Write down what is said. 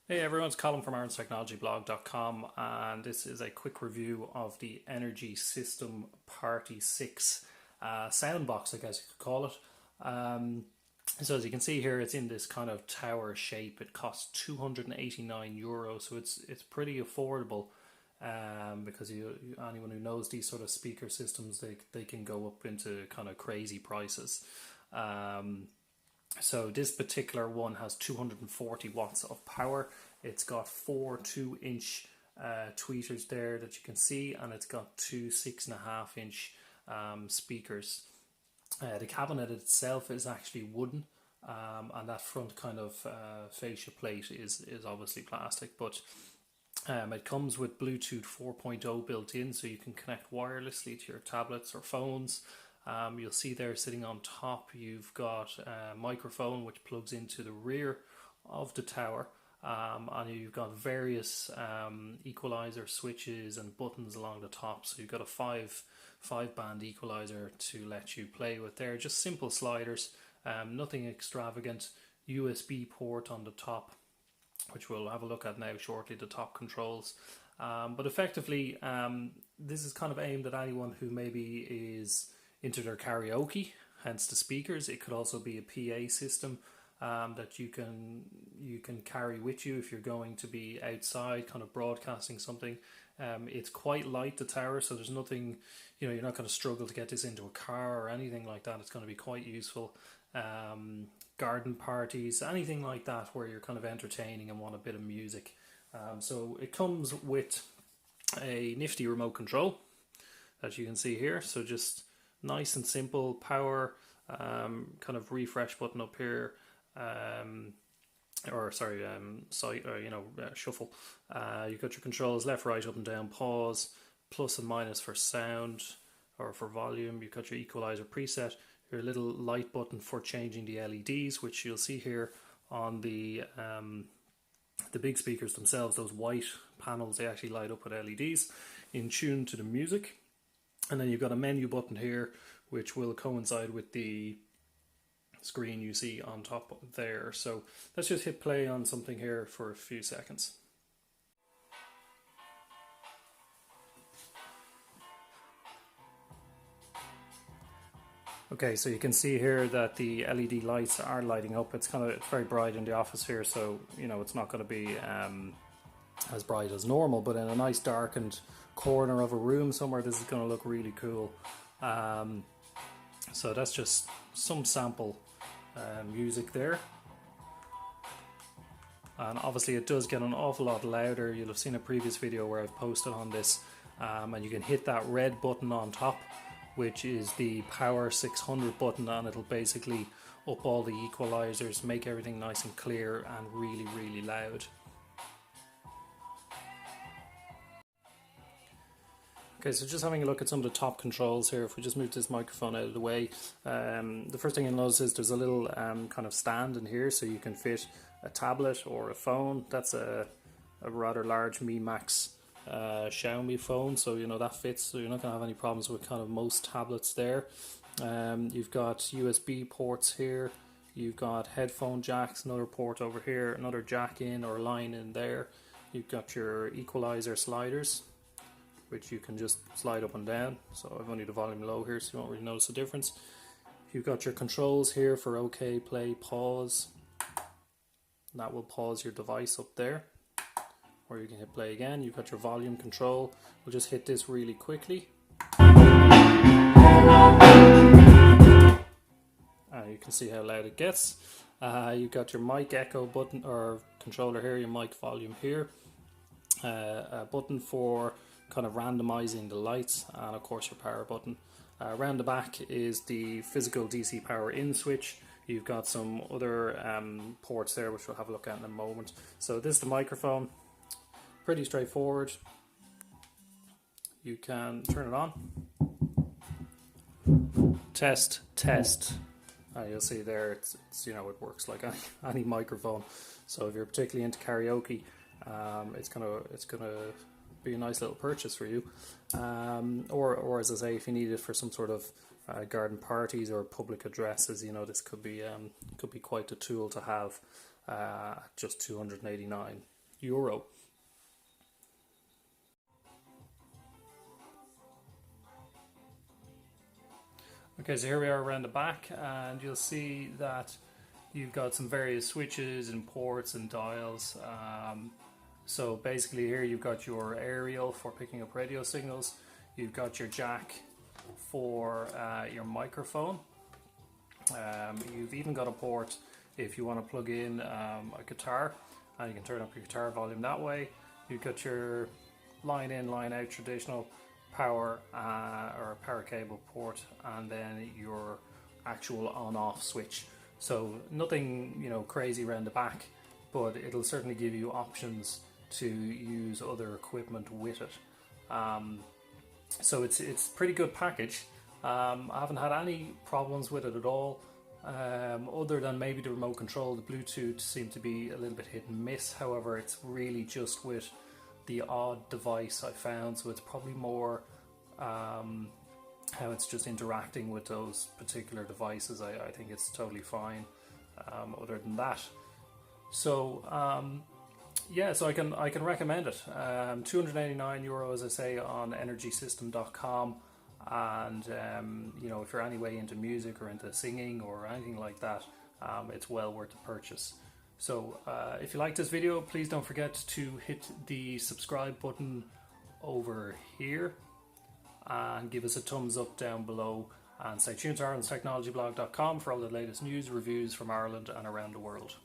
Hey everyone, it's Colin from ironsTechnologyblog.com, and this is a quick review of the Energy Sistem Party 6 sound box, I guess you could call it. So as you can see here, it's in this kind of tower shape. It costs €289, so it's pretty affordable, because anyone who knows these sort of speaker systems, they can go up into kind of crazy prices. So this particular one has 240 watts of power. It's got four 2-inch tweeters there that you can see, and it's got two 6.5-inch speakers. The cabinet itself is actually wooden, and that front kind of fascia plate is obviously plastic, but it comes with Bluetooth 4.0 built in, so you can connect wirelessly to your tablets or phones. You'll see there sitting on top, you've got a microphone which plugs into the rear of the tower, and you've got various equalizer switches and buttons along the top. So you've got a five band equalizer to let you play with there. Just simple sliders, nothing extravagant. USB port on the top, which we'll have a look at now shortly, the top controls. But effectively, this is kind of aimed at anyone who maybe is into their karaoke, hence the speakers. It could also be a PA system that you can carry with you if you're going to be outside kind of broadcasting something. It's quite light, the tower, so there's nothing, you're not going to struggle to get this into a car or anything like that. It's going to be quite useful. Garden parties, anything like that where you're kind of entertaining and want a bit of music. So it comes with a Nifty remote control, as you can see here. So just nice and simple. Power, kind of refresh button up here, shuffle. You've got your controls left, right, up and down, pause, plus and minus for sound or for volume. You've got your equalizer preset, your little light button for changing the LEDs, which you'll see here on the big speakers themselves. Those white panels, they actually light up with LEDs in tune to the music. And then you've got a menu button here, which will coincide with the screen you see on top there. So let's just hit play on something here for a few seconds. Okay, so you can see here that the LED lights are lighting up. It's very bright in the office here, so it's not going to be as bright as normal, but in a nice darkened corner of a room somewhere, this is going to look really cool. So that's just some sample music there, and obviously it does get an awful lot louder. You'll have seen a previous video where I've posted on this, and you can hit that red button on top, which is the power 600 button, and it'll basically up all the equalizers, make everything nice and clear and really, really loud. Okay, so just having a look at some of the top controls here. If we just move this microphone out of the way, the first thing you'll notice is there's a little kind of stand in here, so you can fit a tablet or a phone. That's a rather large Mi Max Xiaomi phone, so that fits, so you're not going to have any problems with kind of most tablets there. You've got USB ports here, you've got headphone jacks, another port over here, another jack in or line in there. You've got your equalizer sliders, which you can just slide up and down. So I've only the volume low here, so you won't really notice the difference. You've got your controls here for OK, play, pause. That will pause your device up there, or you can hit play again. You've got your volume control. We'll just hit this really quickly. You can see how loud it gets. You've got your mic echo button or controller here, your mic volume here. A button for kind of randomizing the lights, and of course your power button. Around the back is the physical DC power in switch. You've got some other ports there, which we'll have a look at in a moment. So this is the microphone, pretty straightforward. You can turn it on. Test. You'll see there it's it works like any microphone. So if you're particularly into karaoke, it's gonna be a nice little purchase for you. Or as I say, if you need it for some sort of garden parties or public addresses, this could be quite a tool to have. Just €289. Okay, so here we are around the back, and you'll see that you've got some various switches and ports and dials. So basically here you've got your aerial for picking up radio signals, you've got your jack for your microphone, you've even got a port if you want to plug in a guitar, and you can turn up your guitar volume that way. You've got your line in, line out traditional power or power cable port, and then your actual on-off switch. So nothing crazy around the back, but it'll certainly give you options to use other equipment with it. So it's a pretty good package. I haven't had any problems with it at all, other than maybe the remote control. The Bluetooth seemed to be a little bit hit and miss. However, it's really just with the odd device I found, so it's probably more how it's just interacting with those particular devices. I think it's totally fine other than that. So yeah, so I can recommend it. €289, as I say, on energysystem.com. And if you're any way into music or into singing or anything like that, it's well worth the purchase. So if you like this video, please don't forget to hit the subscribe button over here and give us a thumbs up down below, and stay tuned to Ireland'sTechnologyBlog.com for all the latest news, reviews from Ireland and around the world.